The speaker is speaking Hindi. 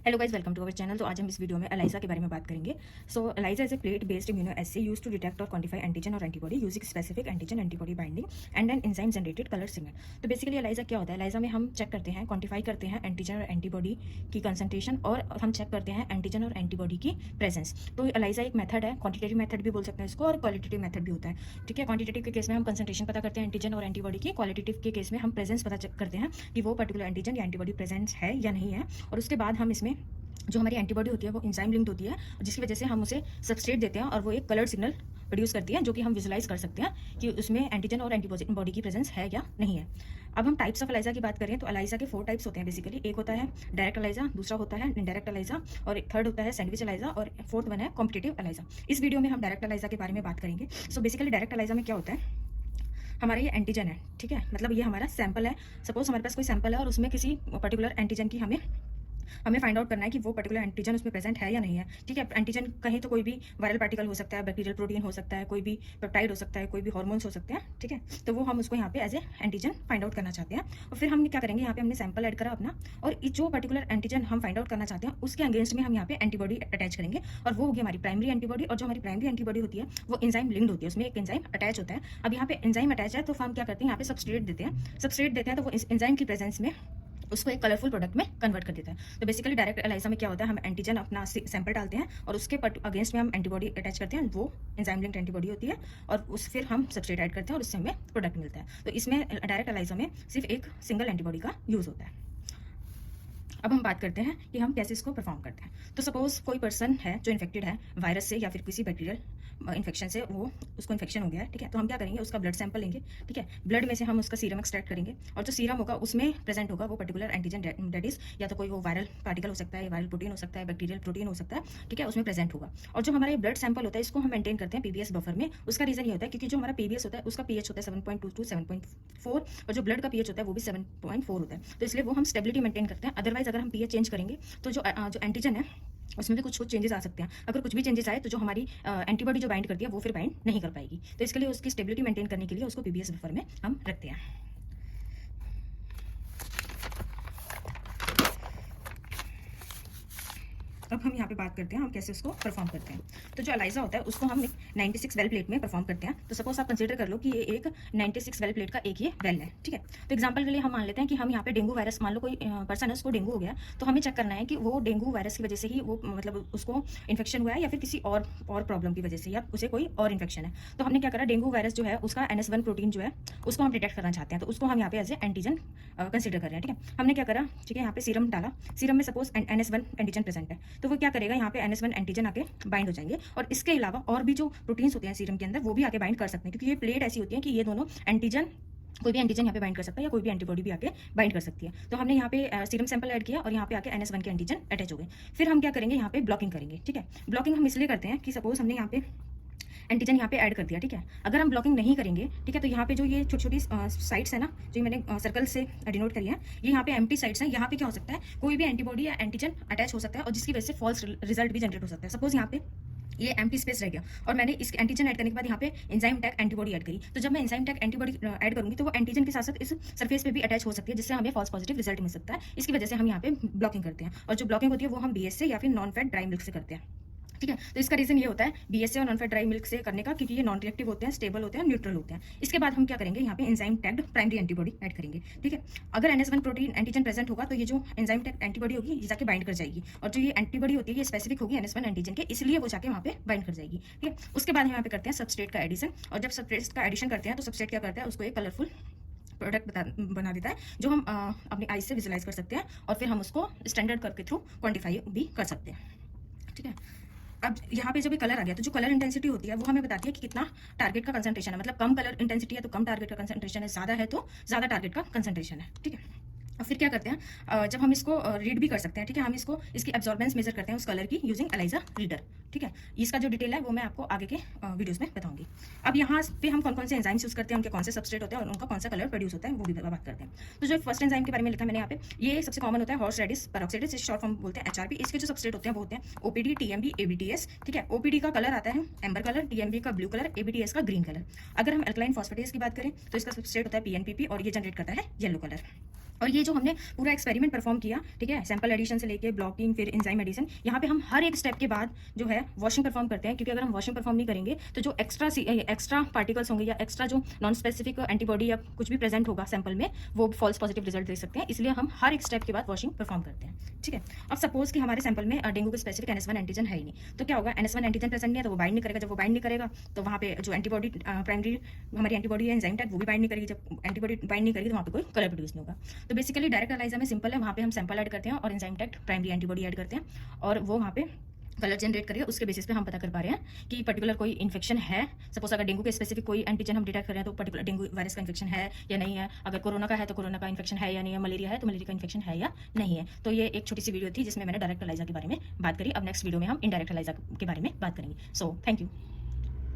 Hello guys, welcome to our channel. तो आज हम इस वीडियो में एलाइजा के बारे में बात करेंगे। So ELISA is a plate based immunoassay use to detect और क्वांटिफाई एंटीजन और antibody using specific antigen antibody binding and an enzyme generated colour signal. तो बेसिकली एलाइजा क्या होता है? एलाइजा में हम चेक करते हैं, क्वांटिफाई करते हैं एंटीजन और एंटीबॉडी की कंसंट्रेशन, और हम चेक करते हैं एंटीजन और एंटीबॉडी की प्रेजेंस। तो एलाइजा एक मेथड है, क्वांटिटेटिव मेथड भी बोल सकते हैं इसको, और क्वालिटेटिव मेथड भी होता है। ठीक है, क्वांटिटेटिव के केस में हम कंसंट्रेशन पता करते हैं एंटीजन और एंटीबॉडी की, क्वालिटेटिव के केस में हम प्रेजेंस पता करते हैं कि वो पर्टिकुलर एंटीजन या एंटीबॉडी प्रेजेंस है या नहीं है। और उसके बाद हम इसमें जो हमारी एंटीबॉडी होती है वो एंजाइम लिंक्ड होती है, जिसकी वजह से हम उसे सबस्ट्रेट देते हैं और वो एक कलर्ड सिग्नल प्रोड्यूस करती है, जो कि हम विजुलाइज कर सकते हैं कि उसमें एंटीजन और एंटीबॉडी की प्रेजेंस है या नहीं है। अब हम टाइप्स ऑफ एलाइजा की बात करें तो एलाइजा के 4 टाइप्स होते हैं बेसिकली। एक होता है डायरेक्ट एलाइजा, दूसरा होता है इनडायरेक्ट एलाइजा, और थर्ड होता है सैंडविच एलाइजा, और फोर्थ वन है कॉम्पिटिटिव एलाइजा। इस वीडियो में हम डायरेक्ट एलाइजा के बारे में बात करेंगे। सो बेसिकली डायरेक्ट एलाइजा में क्या होता है? हमारा ये एंटीजन है, ठीक है, मतलब ये हमारा सैंपल है। सपोज हमारे पास कोई सैंपल है और उसमें किसी पर्टिकुलर एंटीजन की हमें फाइंड आउट करना है कि वो पर्टिकुलर एंटीजन उसमें प्रेजेंट है या नहीं है। ठीक है, एंटीजन कहीं तो कोई भी वायरल पार्टिकल हो सकता है, बैक्टीरियल प्रोटीन हो सकता है, कोई भी पेप्टाइड हो सकता है, कोई भी हार्मोन्स हो सकते हैं। ठीक है, तो वो हम उसको यहाँ पे as a antigen find out करना चाहते हैं। और फिर हम क्या करेंगे, यहाँ पे हमने सैंपल ऐड करा अपना, और जो पर्टिकुलर एंटीजन हम फाइंड आउट करना चाहते हैं उसके अगेंस्ट में हम यहाँ पे एंटीबॉडी अटैच करेंगे, और वो होगी हमारी प्राइमरी एंटीबॉडी। और जो हमारी प्राइमरी एंटीबॉडी होती है वो एंजाइम लिंक्ड होती है, उसमें एक एंजाइम अटैच होता है। अब यहाँ पे एंजाइम अटैच है तो हम क्या करते हैं, यहाँ पे सबस्ट्रेट देते हैं, तो वो एंजाइम की प्रेजेंस में उसको एक कलरफुल प्रोडक्ट में कन्वर्ट कर देता है। तो बेसिकली डायरेक्ट एलाइजा में क्या होता है, हम एंटीजन अपना सैंपल डालते हैं और उसके अगेंस्ट में हम एंटीबॉडी अटैच करते हैं, वो एंजाइम लिंक्ड एंटीबॉडी होती है, और उस फिर हम सबस्ट्रेट ऐड करते हैं और उससे हमें प्रोडक्ट मिलता है। तो इसमें डायरेक्ट एलाइजा में सिर्फ एक सिंगल एंटीबॉडी का यूज़ होता है। अब हम बात करते हैं कि हम कैसे इसको परफॉर्म करते हैं। तो सपोज कोई पर्सन है जो इन्फेक्टेड है वायरस से या फिर किसी बैक्टीरियल इन्फेक्शन से, वो उसको इन्फेक्शन हो गया है। ठीक है, तो हम क्या करेंगे, उसका ब्लड सैंपल लेंगे। ठीक है, ब्लड में से हम उसका सीरम एक्सट्रैक्ट करेंगे, और जो सीरम होगा उसमें प्रेजेंट होगा वो पर्टिकुलर एंटीजन, डेट इज या तो कोई वो वायरल पार्टिकल हो सकता है, वायरल प्रोटीन हो सकता है, बैक्टीरियल प्रोटीन हो सकता है। ठीक है, उसमें प्रेजेंट होगा। और जो हमारा ब्लड सैंपल होता है इसको हम मेंटेन करते हैं पीबीएस बफर में। उसका रीजन ये होता है क्योंकि जो हमारा पीबीएस होता है उसका पीएच होता है 7.2 to 7.4, और जो ब्लड का पीएच होता है वो भी 7.4 होता है। तो इसलिए वो हम स्टेबिलिटी मेंटेन करते हैं। अदरवाइज अगर हम पीएच चेंज करेंगे तो जो एंटीजन है उसमें भी कुछ चेंजेस आ सकते हैं। अगर कुछ भी चेंजेस आए तो जो हमारी एंटीबॉडी जो बाइंड करती है वो फिर बाइंड नहीं कर पाएगी। तो इसके लिए उसकी स्टेबिलिटी मेंटेन करने के लिए उसको पीबीएस बफर में हम रखते हैं। अब हम यहाँ पे बात करते हैं हम कैसे उसको परफॉर्म करते हैं। तो जो एलाइजा होता है उसको हम एक 96 वेल प्लेट में परफॉर्म करते हैं। तो सपोज आप कंसीडर कर लो कि ये एक 96 वेल प्लेट का एक ये वेल है। ठीक है, तो एग्जांपल के लिए हम मान लेते हैं कि हम यहाँ पे डेंगू वायरस, मान लो कोई पर्सन है उसको डेंगू हो गया, तो हमें चेक करना है कि वो डेंगू वायरस की वजह से ही वो मतलब उसको इन्फेक्शन हुआ है या फिर किसी और प्रॉब्लम की वजह से, या उसे कोई और इन्फेक्शन है। तो हमने क्या करा, डेंगू वायरस जो है उसका NS1 प्रोटीन जो है उसको हम डिटेक्ट करना चाहते हैं, तो उसको हम यहाँ पे एज ए एंटीजन कंसिडर कर रहे हैं। ठीक है, हमने क्या करा, ठीक है, यहाँ पे सीरम डाला, सीरम में सपोज NS1 एंटीजन प्रेजेंट है, तो वो क्या करेगा, यहाँ पे NS1 एंटीजन आके बाइंड हो जाएंगे। और इसके अलावा और भी जो प्रोटीन्स होते हैं सीरम के अंदर वो भी आके बाइंड कर सकते हैं, क्योंकि ये प्लेट ऐसी होती है कि ये दोनों एंटीजन, कोई भी एंटीजन यहाँ पे बाइंड कर सकता है या कोई भी एंटीबॉडी भी आके बाइंड कर सकती है। तो हमने यहाँ पे सीरम सैंपल ऐड किया और यहाँ पे आके NS1 के एंटीजन अटैच हो गए। फिर हम क्या करेंगे, यहाँ पे ब्लॉकिंग करेंगे। ठीक है, ब्लॉकिंग हम इसलिए करते हैं कि सपोज हमने यहाँ पे एंटीजन यहाँ पे ऐड कर दिया। ठीक है, अगर हम ब्लॉकिंग नहीं करेंगे, ठीक है, तो यहाँ पे जो ये छोटी छोटी साइट्स है ना, जो मैंने सर्कल से डिनोट करी है, ये यहाँ पे एम्प्टी साइट्स हैं। यहाँ पे क्या हो सकता है, कोई भी एंटीबॉडी या एंटीजन अटैच हो सकता है और जिसकी वजह से फॉल्स रिजल्ट भी जनरेट हो सकता है। सपोज यहाँ पे ये एम्प्टी स्पेस रह गया और मैंने इस एंटीजन ऐड करने के बाद यहाँ पे एंजाइम टैग एंटीबॉडी ऐड करी, तो जब मैं एंजाइम टैग एंटीबॉडी ऐड करूंगी तो वो एंटीजन के साथ साथ इस सरफेस पे भी अटैच हो सकती है, जिससे हमें फॉल्स पॉजिटिव रिजल्ट मिल सकता है। इसकी वजह से हम यहाँ पे ब्लॉकिंग करते हैं, और जो ब्लॉकिंग होती है वो हम BS से या फिर नॉन फैट ड्राई मिल्क से करते हैं। ठीक है, तो इसका रीजन ये होता है BS से और नॉन फैट ड्राई मिल्क से करने का, क्योंकि ये नॉन रिएक्टिव होते हैं, स्टेबल होते हैं, न्यूट्रल होते हैं। इसके बाद हम क्या करेंगे, यहाँ पे enzyme tagged primary antibody add करेंगे। ठीक है, अगर NS1 प्रोटीन एंटीजन प्रेजेंट होगा तो ये जो एंजाइम टैग्ड एंटीबॉडी होगी ये जाके बाइंड कर जाएगी, और जो ये एंटीबॉडी होती है ये स्पेसिफिक होगी NS1 एंटीजन के, इसलिए वो जाके वहाँ पे बाइंड कर जाएगी। ठीक है, उसके बाद हम यहाँ पे करते हैं सबस्ट्रेट का एडिशन, और जब सबस्ट्रेट का एडिशन करते हैं तो सबस्ट्रेट क्या करता है, उसको एक कलरफुल प्रोडक्ट बना देता है, जो हम अपनी आईज से विजुलाइज कर सकते हैं, और फिर हम उसको स्टैंडर्ड करके थ्रू क्वान्टिफाई भी कर सकते हैं। ठीक है, अब यहाँ पे जब भी कलर आ गया तो जो कलर इंटेंसिटी होती है वो हमें बताती है कि कितना टारगेट का कंसंट्रेशन है। मतलब कम कलर इंटेंसिटी है तो कम टारगेट का कंसंट्रेशन है, ज़्यादा है तो ज़्यादा टारगेट का कंसंट्रेशन है। ठीक है, और फिर क्या करते हैं, जब हम इसको रीड भी कर सकते हैं। ठीक है, हम इसकी एब्जॉर्बेंस मेजर करते हैं उस कलर की यूजिंग एलाइजा रीडर। ठीक है, इसका जो डिटेल है वो मैं आपको आगे के वीडियोस में बताऊंगी। अब यहाँ पे हम कौन कौन से एंजाइम्स यूज करते हैं, उनके कौन से सबस्ट्रेट होते हैं और उनका कौन सा कलर प्रोड्यूस होता है वो भी बात करते हैं। तो जो फर्स्ट एंजाइम के बारे में लिखा मैंने यहाँ पे, ये सबसे कॉमन होता है हॉर्स रेडिस पेरोक्साइडिस, इस शॉर्ट फॉर्म बोलते हैं HRP। इसके जो सबस्ट्रेट होते हैं वो होते हैं OPD, TMB, ABTS। ठीक है, OPD का कलर आता है एम्बर कलर, TMB का ब्लू कलर, ABTS का ग्रीन कलर। अगर हम एल्कलाइन फॉस्फेटेज की बात करें तो इसका सबस्ट्रेट होता है PNPP और ये जनरेट करता है येलो कलर। और ये जो हमने पूरा एक्सपेरिमेंट परफॉर्म किया, ठीक है, सैंपल एडिशन से लेके ब्लॉकिंग फिर एंजाइम एडिशन, यहाँ पे हम हर एक स्टेप के बाद जो है वॉशिंग परफॉर्म करते हैं, क्योंकि अगर हम वॉशिंग परफॉर्म नहीं करेंगे तो जो एक्स्ट्रा पार्टिकल्स होंगे या एक्स्ट्रा जो नॉन स्पेसिफिक एंटीबॉडी या कुछ भी प्रेजेंट होगा सैंपल में, वो फॉल्स पॉजिटिव रिजल्ट दे सकते हैं। इसलिए हम हर एक स्टेप के बाद वॉशिंग परफॉर्म करते हैं, ठीक है। अब सपोज कि हमारे सैंपल में डेंगू के स्पेसिफिक NS1 एंटीजन है ही नहीं, तो क्या होगा, NS1 एंटीजन प्रेजेंट नहीं है तो वो बाइंड नहीं करेगा। जब वो बाइंड नहीं करेगा तो वहाँ पे जो एंटीबॉडी प्राइमरी हमारी एंटीबॉडी है एंजाइम टैग, वो भी बाइंड नहीं करेगी। जब एंटीबॉडी बाइंड नहीं करेगी तो वहाँ पे कोई कलर प्रोड्यूस नहीं होगा। तो बेसिकली डायरेक्ट एनालाइजर में सिंपल है, वहाँ पे हम सैंपल ऐड करते हैं और enzyme tag primary antibody add करते हैं और वो वहाँ पे कलर जनरेट करिए। उसके बेसिस पे हम पता कर पा रहे हैं कि पर्टिकुलर कोई इन्फेक्शन है। सपोज अगर डेंगू के स्पेसिफिक कोई एंटीजन हम डिटेक्ट कर रहे हैं तो पर्टिकुलर डेंगू वायरस का इन्फेक्शन है या नहीं है। अगर कोरोना का है तो कोरोना का इन्फेक्शन है या नहीं है, मलेरिया है तो मलेरिया का इन्फेक्शन है या नहीं है। तो ये एक छोटी सी वीडियो थी जिसमें मैंने डायरेक्ट एलाइजा के बारे में बात करी। अब नेक्स्ट वीडियो में हम इनडायरेक्ट एलाइजा के बारे में बात करेंगे। So thank you.